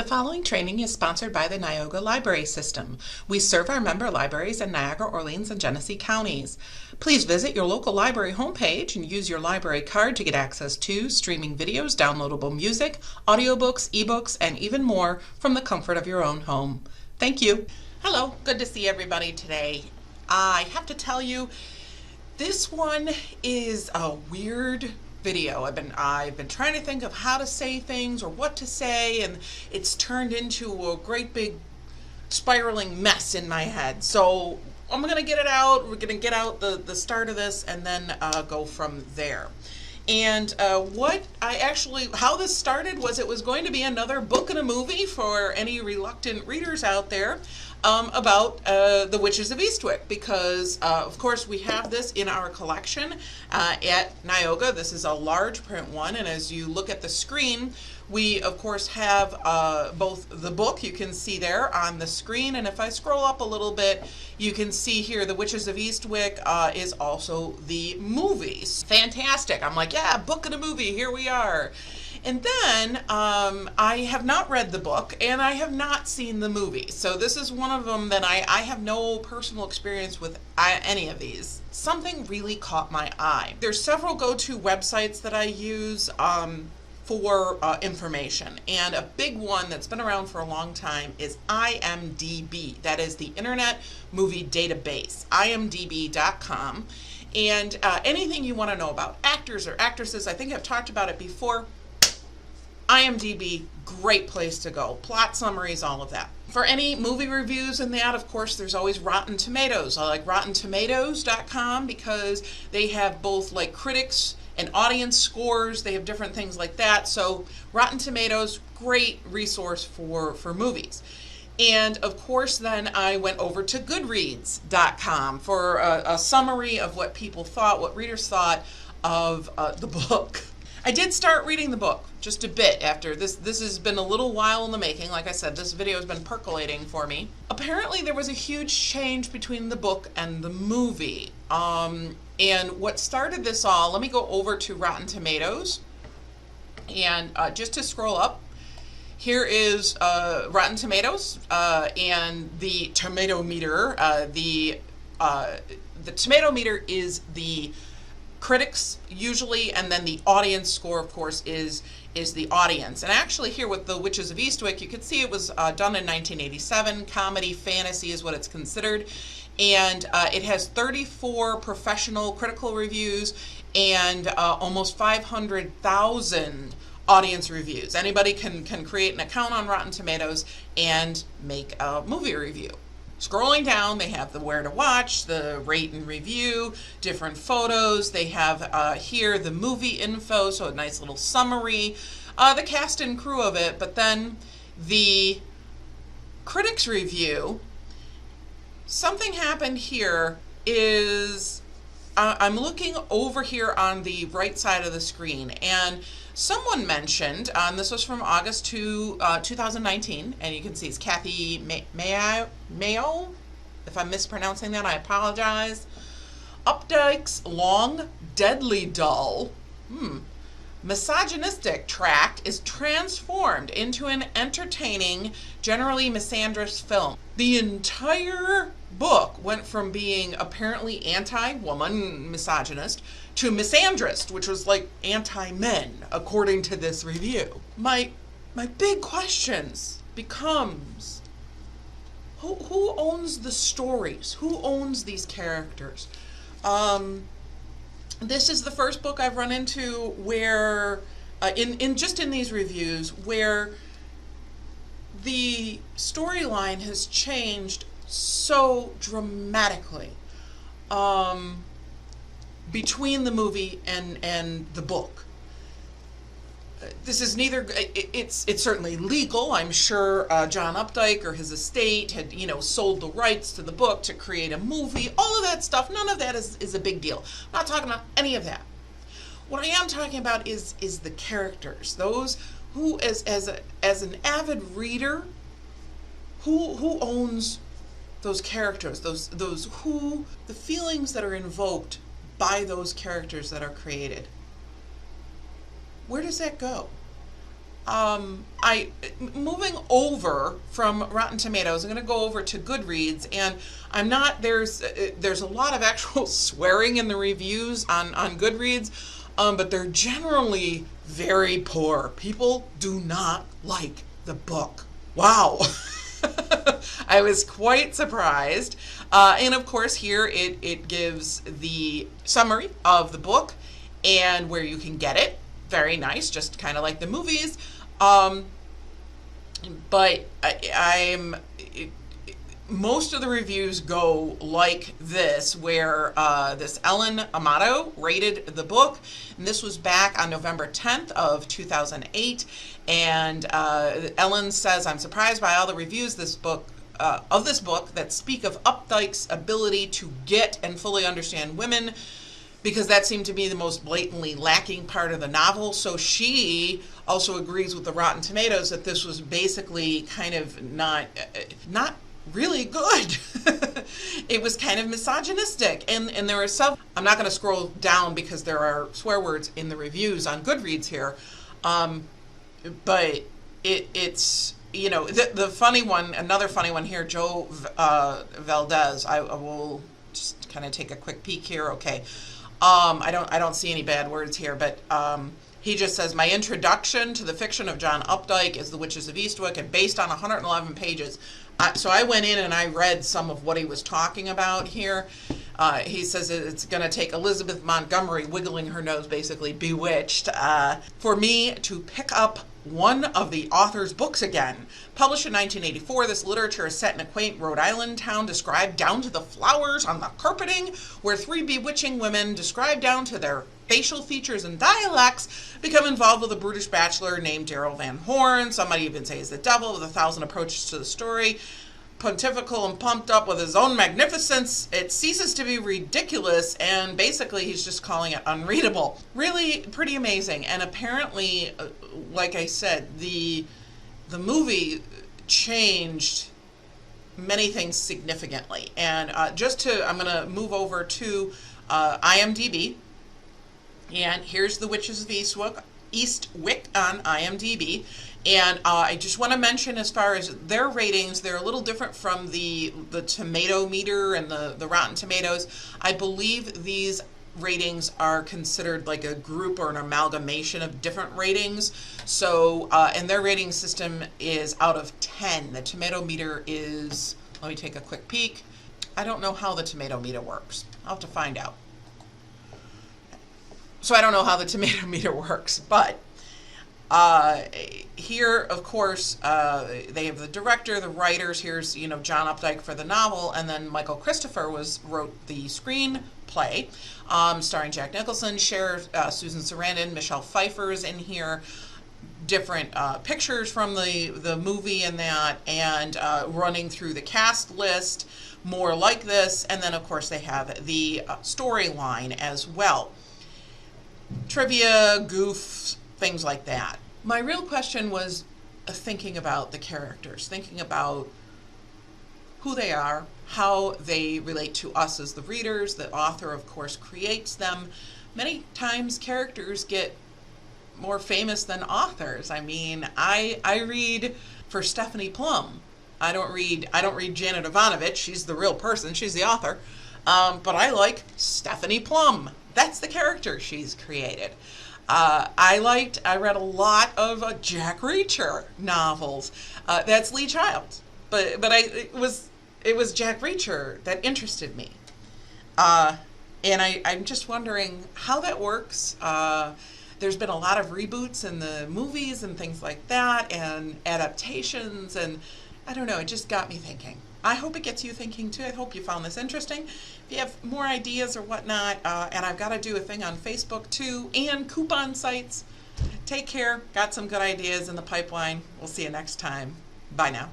following training is sponsored by the Niagara Library System. We serve our member libraries in Niagara, Orleans, and Genesee counties. Please visit your local library homepage and use your library card to get access to streaming videos, downloadable music, audiobooks, ebooks, and even more from the comfort of your own home. Thank you. Hello, good to see everybody today. I have to tell you, this one is a weird video. I've been trying to think of how to say things or what to say, and it's turned into a great big spiraling mess in my head. So I'm gonna get it out. We're gonna get out the start of this and then go from there. And how this started was it was going to be another book and a movie for any reluctant readers out there about the Witches of Eastwick, because of course we have this in our collection at Niagara. This is a large print one, and as you look at the screen, we of course have both the book you can see there on the screen, and if I scroll up a little bit, you can see here the Witches of Eastwick is also the movies. Fantastic. I'm like, yeah, book and a movie, here we are. And then I have not read the book and I have not seen the movie. So this is one of them that I have no personal experience with any of these. Something really caught my eye. There's several go-to websites that I use for information, and a big one that's been around for a long time is IMDb. That is the Internet Movie Database, imdb.com. And anything you want to know about actors or actresses, I think I've talked about it before, IMDb, great place to go. Plot summaries, all of that. For any movie reviews and that, of course, there's always Rotten Tomatoes. I like RottenTomatoes.com because they have both like critics and audience scores. They have different things like that. So Rotten Tomatoes, great resource for movies. And of course, then I went over to Goodreads.com for a summary of what people thought, what readers thought of the book. I did start reading the book just a bit after this. This has been a little while in the making. Like I said, this video has been percolating for me. Apparently there was a huge change between the book and the movie. And what started this all, let me go over to Rotten Tomatoes. And just to scroll up, here is Rotten Tomatoes and the tomato meter. The tomato meter is the critics usually, and then the audience score, of course, is the audience. And actually here with the Witches of Eastwick, you can see it was done in 1987. Comedy fantasy is what it's considered, and it has 34 professional critical reviews and almost 500,000 audience reviews. Anybody can create an account on Rotten Tomatoes and make a movie review. Scrolling down, they have the where to watch, the rate and review, different photos. They have here the movie info, so a nice little summary, the cast and crew of it, but then the critics review. Something happened here is I'm looking over here on the right side of the screen, and someone mentioned, this was from August 2019, and you can see it's Kathy Mayo. If I'm mispronouncing that, I apologize. Updike's long, deadly dull, misogynistic tract is transformed into an entertaining, generally misandrous film. The entire book went from being apparently anti-woman, misogynist, to misandrist, which was like anti-men, according to this review. My big questions becomes, who owns the stories? Who owns these characters? This is the first book I've run into where, in these reviews, where the storyline has changed so dramatically between the movie and the book. This is neither, it's certainly legal. I'm sure John Updike or his estate had, sold the rights to the book to create a movie, all of that stuff. None of that is a big deal. I'm not talking about any of that. What I am talking about is the characters, those who, as an avid reader, who owns those characters, the feelings that are invoked by those characters that are created. Where does that go? I moving over from Rotten Tomatoes, I'm going to go over to Goodreads, and I'm not there's a lot of actual swearing in the reviews on Goodreads, but they're generally very poor. People do not like the book. Wow. I was quite surprised. And of course, here it gives the summary of the book and where you can get it. Very nice, just kind of like the movies. But most of the reviews go like this, where this Ellen Amato rated the book, and this was back on November 10th of 2008. And Ellen says, "I'm surprised by all the reviews of this book that speak of Updike's ability to get and fully understand women, because that seemed to be the most blatantly lacking part of the novel." So she also agrees with the Rotten Tomatoes that this was basically kind of not really good. It was kind of misogynistic, and there are some. I'm not going to scroll down because there are swear words in the reviews on Goodreads here, but it's the funny one. Another funny one here, Joe Valdez. I will just kind of take a quick peek here. Okay. I don't see any bad words here, but he just says, "My introduction to the fiction of John Updike is The Witches of Eastwick, and based on 111 pages." So I went in and I read some of what he was talking about here. He says it's going to take Elizabeth Montgomery wiggling her nose, basically bewitched, for me to pick up one of the author's books again. Published in 1984, this literature is set in a quaint Rhode Island town described down to the flowers on the carpeting, where three bewitching women, described down to their facial features and dialects, become involved with a brutish bachelor named Daryl Van Horn. Some might even say he's the devil with 1,000 approaches to the story. Pontifical and pumped up with his own magnificence, it ceases to be ridiculous, and basically he's just calling it unreadable. Really pretty amazing. And apparently, like I said, the movie changed many things significantly. And I'm going to move over to IMDb, and here's The Witches of Eastwick on IMDb. And I just want to mention, as far as their ratings, they're a little different from the tomato meter and the Rotten Tomatoes. I believe these ratings are considered like a group or an amalgamation of different ratings. So, and their rating system is out of 10. The tomato meter is, let me take a quick peek. I don't know how the tomato meter works. I'll have to find out. So I don't know how the tomato meter works, but here, of course, they have the director, the writers. Here's, John Updike for the novel, and then Michael Christopher wrote the screenplay, starring Jack Nicholson, Susan Sarandon, Michelle Pfeiffer is in here. Different pictures from the movie and that, and running through the cast list, more like this, and then of course they have the storyline as well. Trivia, goofs, things like that. My real question was thinking about the characters, thinking about who they are, how they relate to us as the readers. The author, of course, creates them. Many times characters get more famous than authors. I mean, I read for Stephanie Plum. I don't read Janet Ivanovich. She's the real person. She's the author. But I like Stephanie Plum. That's the character she's created. I read a lot of Jack Reacher novels. That's Lee Childs. But it was Jack Reacher that interested me. And I'm just wondering how that works. There's been a lot of reboots in the movies and things like that, and adaptations, and I don't know, it just got me thinking. I hope it gets you thinking too. I hope you found this interesting. If you have more ideas or whatnot, and I've got to do a thing on Facebook too, and coupon sites. Take care. Got some good ideas in the pipeline. We'll see you next time. Bye now.